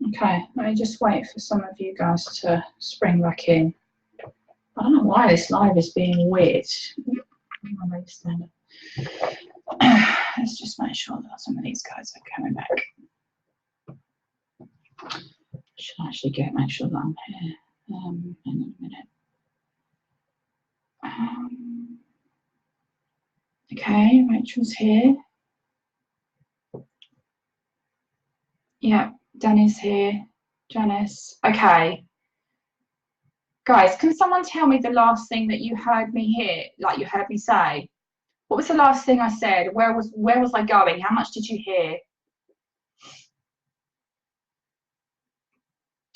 Okay, let me just wait for some of you guys to spring back in. I don't know why this live is being weird. Let's just make sure that some of these guys are coming back. Should actually make sure that I'm here. Hang on a minute. Okay, Rachel's here. Yeah, Danny's here. Janice. Okay. Guys, can someone tell me the last thing that you heard me hear, like you heard me say? What was the last thing I said? Where was I going? How much did you hear?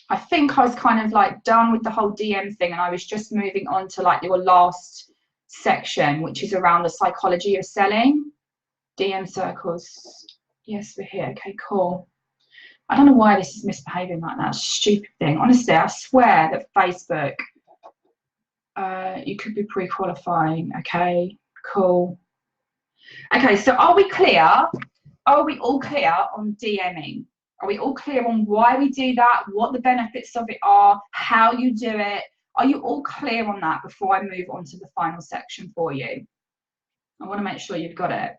I think I was kind of like done with the whole DM thing, and I was just moving on to like your last section, which is around the psychology of selling. DM circles. Yes, we're here. Okay, cool. I don't know why this is misbehaving like that. Stupid thing. Honestly, I swear that Facebook, you could be pre-qualifying. Okay, cool. Okay, so are we clear? Are we all clear on DMing? Are we all clear on why we do that, what the benefits of it are, how you do it? Are you all clear on that before I move on to the final section for you? I want to make sure you've got it.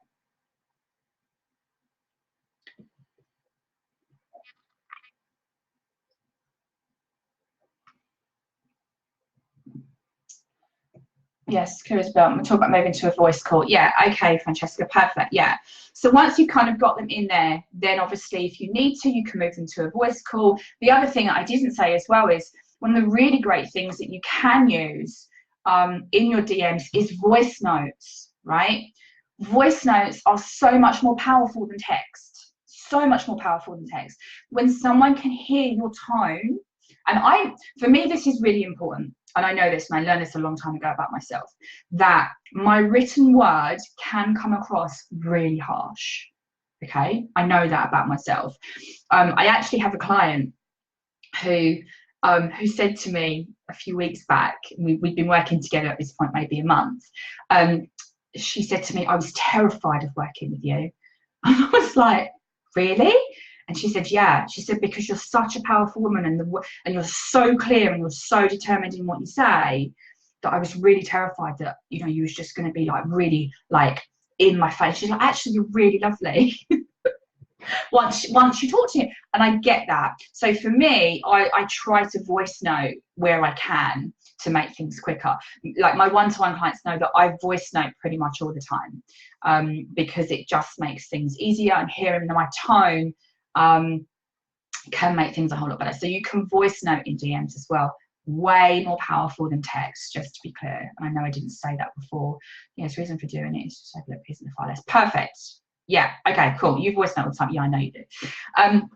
Yes, curious about, we'll talk about moving to a voice call. Yeah, okay, Francesca, perfect, yeah. So once you've kind of got them in there, then obviously if you need to, you can move them to a voice call. The other thing I didn't say as well is one of the really great things that you can use in your DMs is voice notes, right? Voice notes are so much more powerful than text, so much more powerful than text. When someone can hear your tone, and for me, this is really important. And I know this, and I learned this a long time ago about myself, that my written word can come across really harsh. Okay, I know that about myself. I actually have a client who said to me a few weeks back, we'd been working together at this point maybe a month. She said to me, "I was terrified of working with you." I was like, "Really?" And she said, "Yeah." She said, "Because you're such a powerful woman, and you're so clear, and you're so determined in what you say, that I was really terrified that, you know, you was just going to be like really like in my face." She's like, "Actually, you're really lovely." once you talk to me, and I get that. So for me, I try to voice note where I can to make things quicker. Like my one-to-one clients know that I voice note pretty much all the time, because it just makes things easier, and hearing my tone can make things a whole lot better. So you can voice note in DMs as well. Way more powerful than text, just to be clear. And I know I didn't say that before. Yes, reason for doing it is just like a little piece in the file list. Perfect. Yeah, okay, cool. You voice note all the time. Yeah, I know you do.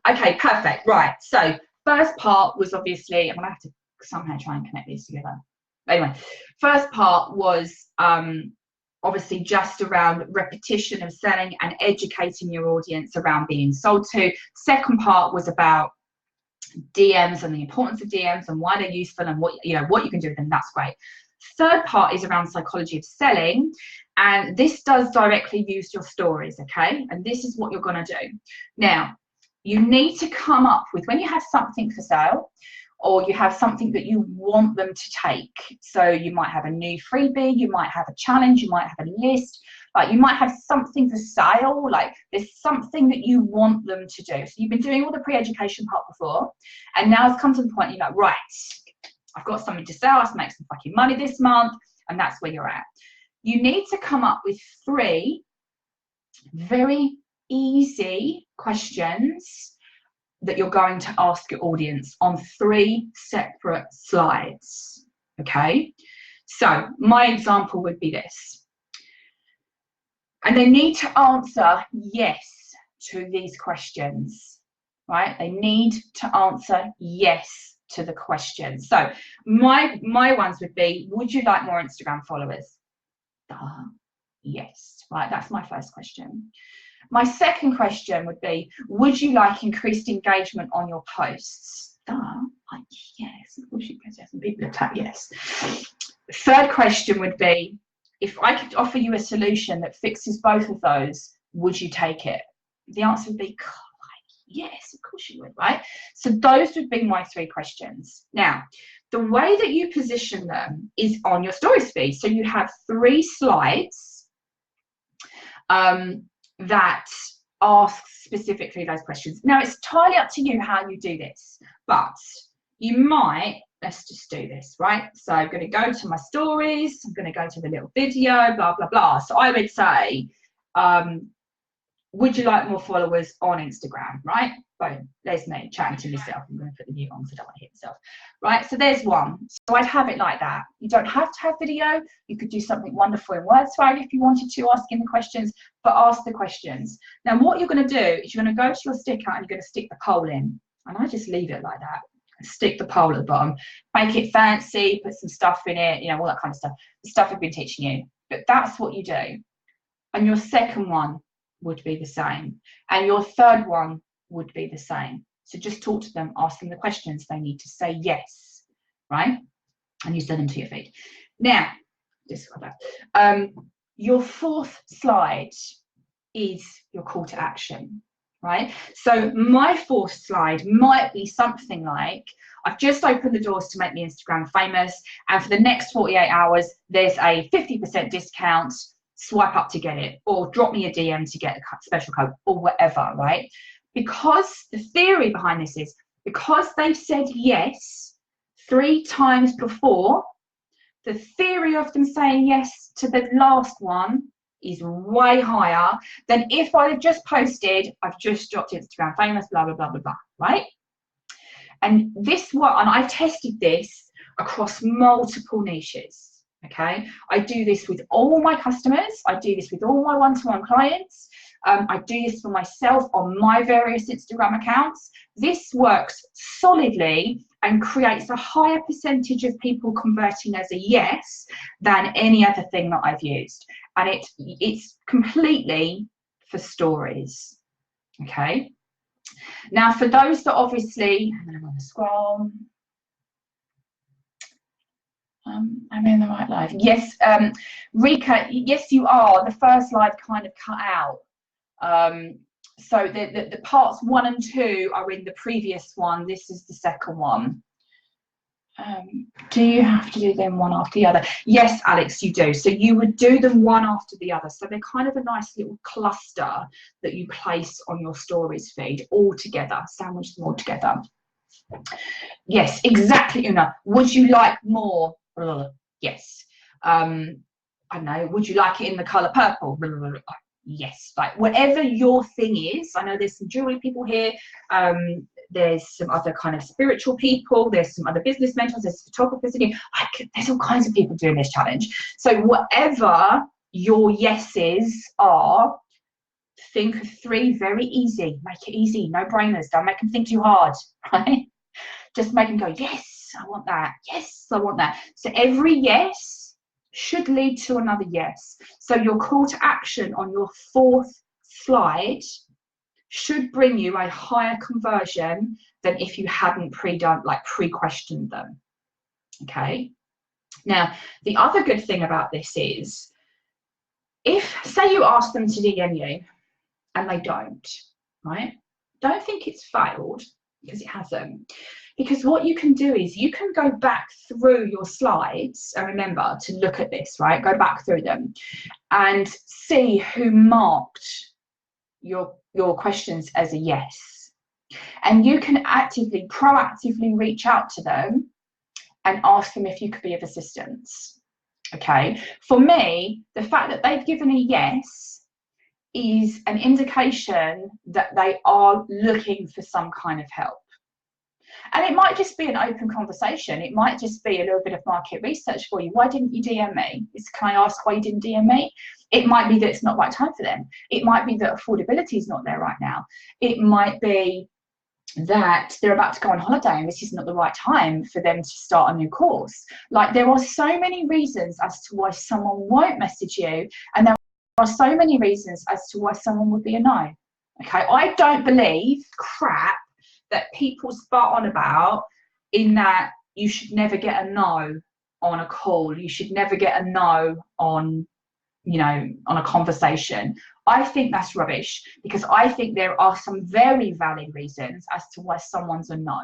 Okay, perfect. Right, so first part was obviously, I'm gonna have to somehow try and connect these together. Anyway, first part was obviously just around repetition of selling and educating your audience around being sold to. Second part was about DMs and the importance of DMs and why they're useful and what you can do with them. That's great. Third part is around psychology of selling, and this does directly use your stories, okay? And this is what you're going to do. Now, you need to come up with, when you have something for sale, or you have something that you want them to take. So you might have a new freebie, you might have a challenge, you might have a list, like you might have something for sale, like there's something that you want them to do. So you've been doing all the pre-education part before, and now it's come to the point you're like, right, I've got something to sell, I can make some fucking money this month, and that's where you're at. You need to come up with 3 very easy questions that you're going to ask your audience on 3 separate slides, okay? So my example would be this. And they need to answer yes to these questions, right? They need to answer yes to the questions. So my ones would be, would you like more Instagram followers? Yes, right? That's my first question. My second question would be, would you like increased engagement on your posts? Yes, of course you can. Some people have tapped yes. Third question would be, if I could offer you a solution that fixes both of those, would you take it? The answer would be, yes, of course you would, right? So those would be my 3 questions. Now, the way that you position them is on your stories feed. So you have 3 slides that ask specifically those questions. Now, it's entirely up to you how you do this, but you might, let's just do this, right? So I'm going to go to my stories, I'm going to go to the little video, blah, blah, blah. So I would say, would you like more followers on Instagram, right? Boom, there's me chatting to myself. I'm going to put the mute on so I don't want to hit myself, right? So there's one. So I'd have it like that. You don't have to have video. You could do something wonderful in WordSwag if you wanted to, asking the questions, but ask the questions. Now, what you're going to do is you're going to go to your sticker and you're going to stick the poll in. And I just leave it like that. Stick the poll at the bottom, make it fancy, put some stuff in it, you know, all that kind of stuff. The stuff I've been teaching you. But that's what you do. And your second one would be the same. And your third one would be the same. So just talk to them, ask them the questions. They need to say yes, right? And you send them to your feed. Now, just go back. Your 4th slide is your call to action, right? So my 4th slide might be something like, I've just opened the doors to make me Instagram famous, and for the next 48 hours, there's a 50% discount. Swipe up to get it, or drop me a DM to get a special code, or whatever, right? Because the theory behind this is, because they've said yes 3 times before, the theory of them saying yes to the last one is way higher than if I had just posted, I've just dropped Instagram famous, blah, blah, blah, blah, blah, right? And this one, and I tested this across multiple niches. Okay, I do this with all my customers. I do this with all my one-to-one clients. I do this for myself on my various Instagram accounts. This works solidly and creates a higher percentage of people converting as a yes than any other thing that I've used. And it's completely for stories. Okay. Now, for those that obviously, I'm going to scroll. I'm in the right live. Yes, Rika, yes, you are. The first live kind of cut out. So the parts 1 and 2 are in the previous one. This is the second one. Do you have to do them one after the other? Yes, Alex, you do. So you would do them one after the other. So they're kind of a nice little cluster that you place on your stories feed all together, sandwich them all together. Yes, exactly, Una. Would you like more? Yes. I don't know, would you like it in the color purple? Yes, like whatever your thing is. I know there's some jewelry people here, there's some other kind of spiritual people, there's some other business mentors, there's photographers in here. There's all kinds of people doing this challenge. So whatever your yeses are, think of 3 very easy. Make it easy, no brainers. Don't make them think too hard, right? Just make them go, yes, I want that. Yes, I want that. So every yes should lead to another yes. So your call to action on your 4th slide should bring you a higher conversion than if you hadn't pre-questioned them. Okay. Now, the other good thing about this is, if, say you ask them to DM you and they don't, right? Don't think it's failed, because it hasn't. Because what you can do is you can go back through your slides, and remember to look at this, right? Go back through them and see who marked your questions as a yes. And you can proactively reach out to them and ask them if you could be of assistance. Okay. For me, the fact that they've given a yes is an indication that they are looking for some kind of help. And it might just be an open conversation. It might just be a little bit of market research for you. Why didn't you DM me? Can I ask why you didn't DM me? It might be that it's not the right time for them. It might be that affordability is not there right now. It might be that they're about to go on holiday and this is not the right time for them to start a new course. Like, there are so many reasons as to why someone won't message you, and there are so many reasons as to why someone would be a no. Okay, I don't believe crap that people spot on about, in that you should never get a no on a call. You should never get a no on, you know, on a conversation. I think that's rubbish, because I think there are some very valid reasons as to why someone's a no.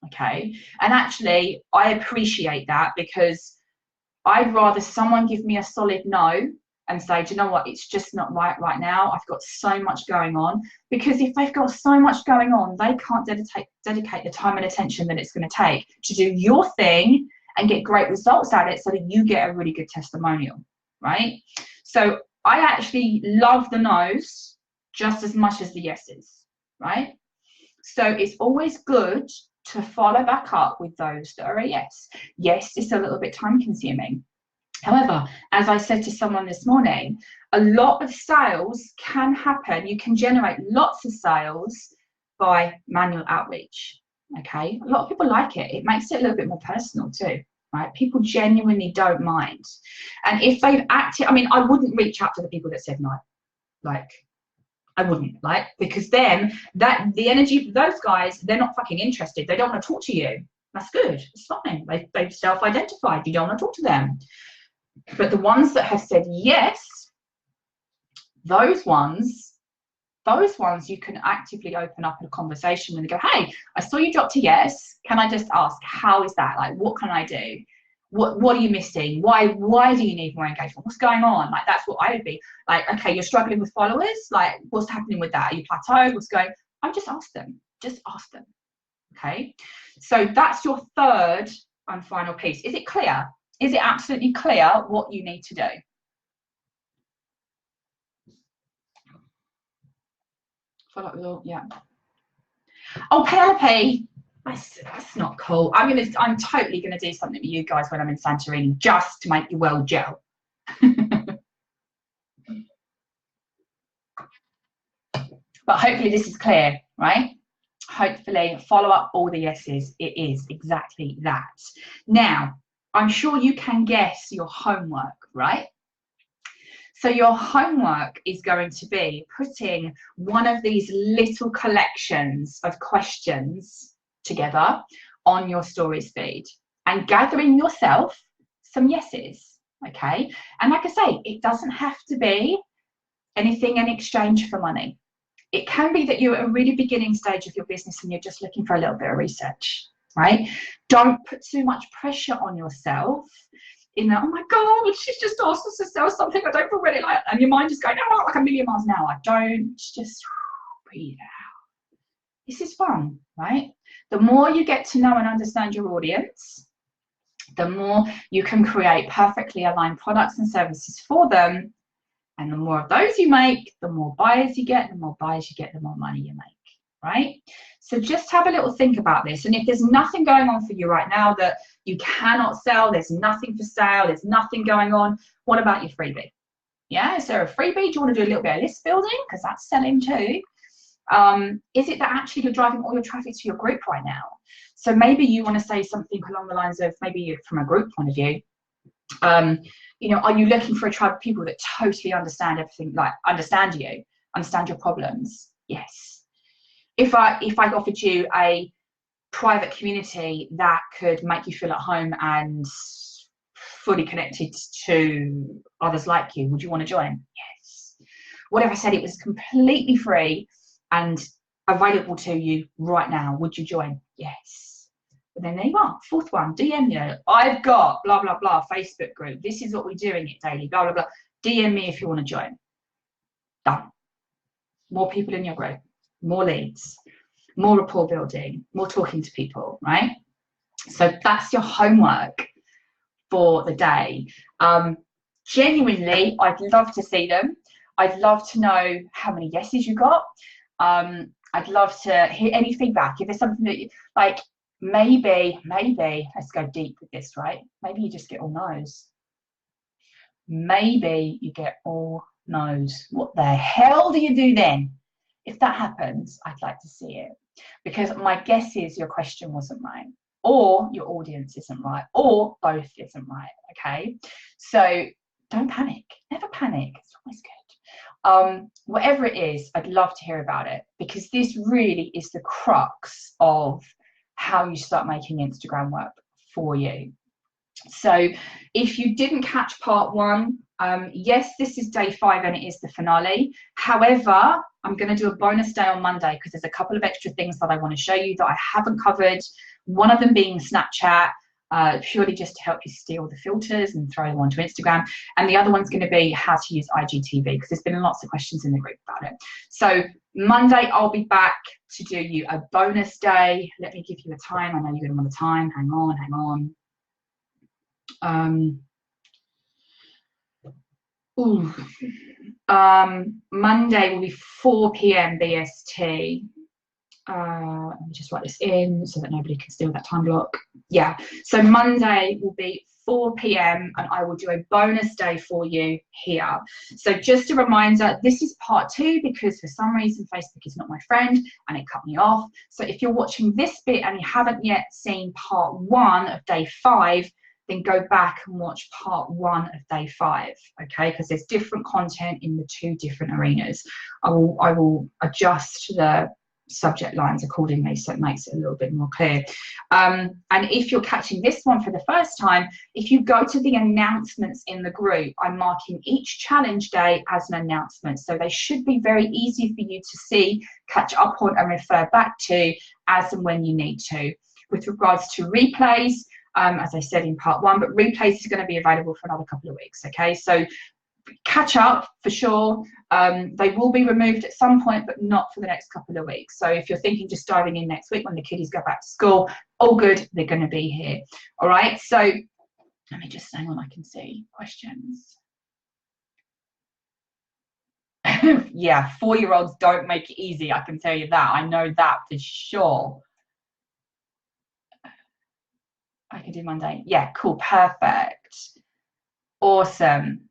Okay. And actually, I appreciate that, because I'd rather someone give me a solid no and say, do you know what, it's just not right now. I've got so much going on. Because if they've got so much going on, they can't dedicate the time and attention that it's going to take to do your thing and get great results at it, so that you get a really good testimonial, right? So I actually love the no's just as much as the yeses, right? So it's always good to follow back up with those that are a yes. Yes, it's a little bit time consuming. However, as I said to someone this morning, a lot of sales can happen. You can generate lots of sales by manual outreach. Okay, a lot of people like it. It makes it a little bit more personal too, right? People genuinely don't mind. And if they've acted, I mean, I wouldn't reach out to the people that said no. Like, I wouldn't, like, because then the energy for those guys, they're not fucking interested. They don't want to talk to you. That's good. It's fine. They've self-identified. You don't want to talk to them. But the ones that have said yes, those ones you can actively open up a conversation and go, hey, I saw you dropped a yes. Can I just ask, how is that? Like, what can I do? What are you missing? Why do you need more engagement? What's going on? Like, that's what I would be like. Okay, you're struggling with followers. Like, what's happening with that? Are you plateaued? What's going? I just ask them. Just ask them. Okay. So that's your third and final piece. Is it clear? Is it absolutely clear what you need to do? Follow up, yeah. Oh, Penelope. That's not cool. I'm totally gonna do something with you guys when I'm in Santorini, just to make you well gel. But hopefully this is clear, right? Hopefully follow up all the yeses. It is exactly that. Now, I'm sure you can guess your homework, right? So your homework is going to be putting one of these little collections of questions together on your stories feed and gathering yourself some yeses, okay? And like I say, it doesn't have to be anything in exchange for money. It can be that you're at a really beginning stage of your business and you're just looking for a little bit of research, right? Don't put too much pressure on yourself in that, oh my God, she's just asked us to sell something I don't feel really like, and your mind is going, oh, like a million miles an hour. Don't, just breathe out. This is fun, right? The more you get to know and understand your audience, the more you can create perfectly aligned products and services for them. And the more of those you make, the more buyers you get, the more buyers you get, the more money you make, right? So just have a little think about this. And if there's nothing going on for you right now that you cannot sell, there's nothing for sale, there's nothing going on, what about your freebie? Yeah, is there a freebie? Do you want to do a little bit of list building? Because that's selling too. Is it that actually you're driving all your traffic to your group right now? So maybe you want to say something along the lines of, maybe from a group point of view, you know, are you looking for a tribe of people that totally understand everything, like understand you, understand your problems? Yes. If I offered you a private community that could make you feel at home and fully connected to others like you, would you want to join? Yes. What if I said it was completely free and available to you right now? Would you join? Yes. But then there you are. Fourth one, DM you. I've got blah, blah, blah, Facebook group. This is what we're doing it daily, blah, blah, blah. DM me if you want to join. Done. More people in your group, more leads, more rapport building, more talking to people, right? So that's your homework for the day. Genuinely, I'd love to see them. I'd love to know how many yeses you got. I'd love to hear any feedback. If there's something that you like, maybe, let's go deep with this, right? Maybe you just get all no's. Maybe you get all no's. What the hell do you do then? If that happens, I'd like to see it. Because my guess is your question wasn't right, or your audience isn't right, or both isn't right, okay? So don't panic. Never panic. It's always good. Whatever it is, I'd love to hear about it, because this really is the crux of how you start making Instagram work for you. So if you didn't catch part 1, yes, this is day 5 and it is the finale. However, I'm going to do a bonus day on Monday because there's a couple of extra things that I want to show you that I haven't covered. One of them being Snapchat, purely just to help you steal the filters and throw them onto Instagram. And the other one's going to be how to use IGTV, because there's been lots of questions in the group about it. So Monday, I'll be back to do you a bonus day. Let me give you a time. I know you're going to want a time. Hang on, hang on. Monday will be 4 p.m. BST. Let me just write this in so that nobody can steal that time block. Yeah, so Monday will be 4 p.m. and I will do a bonus day for you here. So just a reminder, this is part 2 because for some reason Facebook is not my friend and it cut me off. So if you're watching this bit and you haven't yet seen part 1 of day 5, then go back and watch part 1 of day 5, okay? Because there's different content in the 2 different arenas. I will adjust the subject lines accordingly so it makes it a little bit more clear. And if you're catching this one for the first time, if you go to the announcements in the group, I'm marking each challenge day as an announcement. So they should be very easy for you to see, catch up on and refer back to as and when you need to. With regards to replays, as I said in part 1, but replays is going to be available for another couple of weeks, okay? So catch up for sure. They will be removed at some point, but not for the next couple of weeks. So if you're thinking just diving in next week when the kiddies go back to school, all good, they're going to be here. All right, so let me just hang on, I can see questions. Yeah, 4-year-olds don't make it easy, I can tell you that. I know that for sure. I can do Monday. Yeah, cool, perfect. Awesome.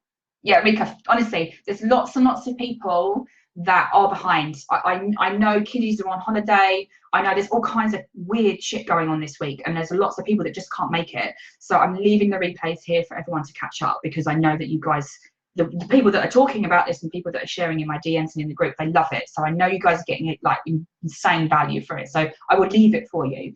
Yeah, Rika, honestly, there's lots and lots of people that are behind. I know kiddies are on holiday. I know there's all kinds of weird shit going on this week, and there's lots of people that just can't make it. So I'm leaving the replays here for everyone to catch up, because I know that you guys, the people that are talking about this and people that are sharing in my DMs and in the group, they love it. So I know you guys are getting it like insane value for it. So I will leave it for you.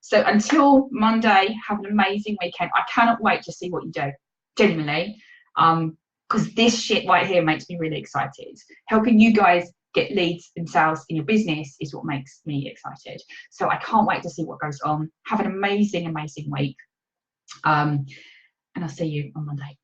So until Monday, have an amazing weekend. I cannot wait to see what you do, genuinely. Because this shit right here makes me really excited. Helping you guys get leads and sales in your business is what makes me excited. So I can't wait to see what goes on. Have an amazing, amazing week. And I'll see you on Monday.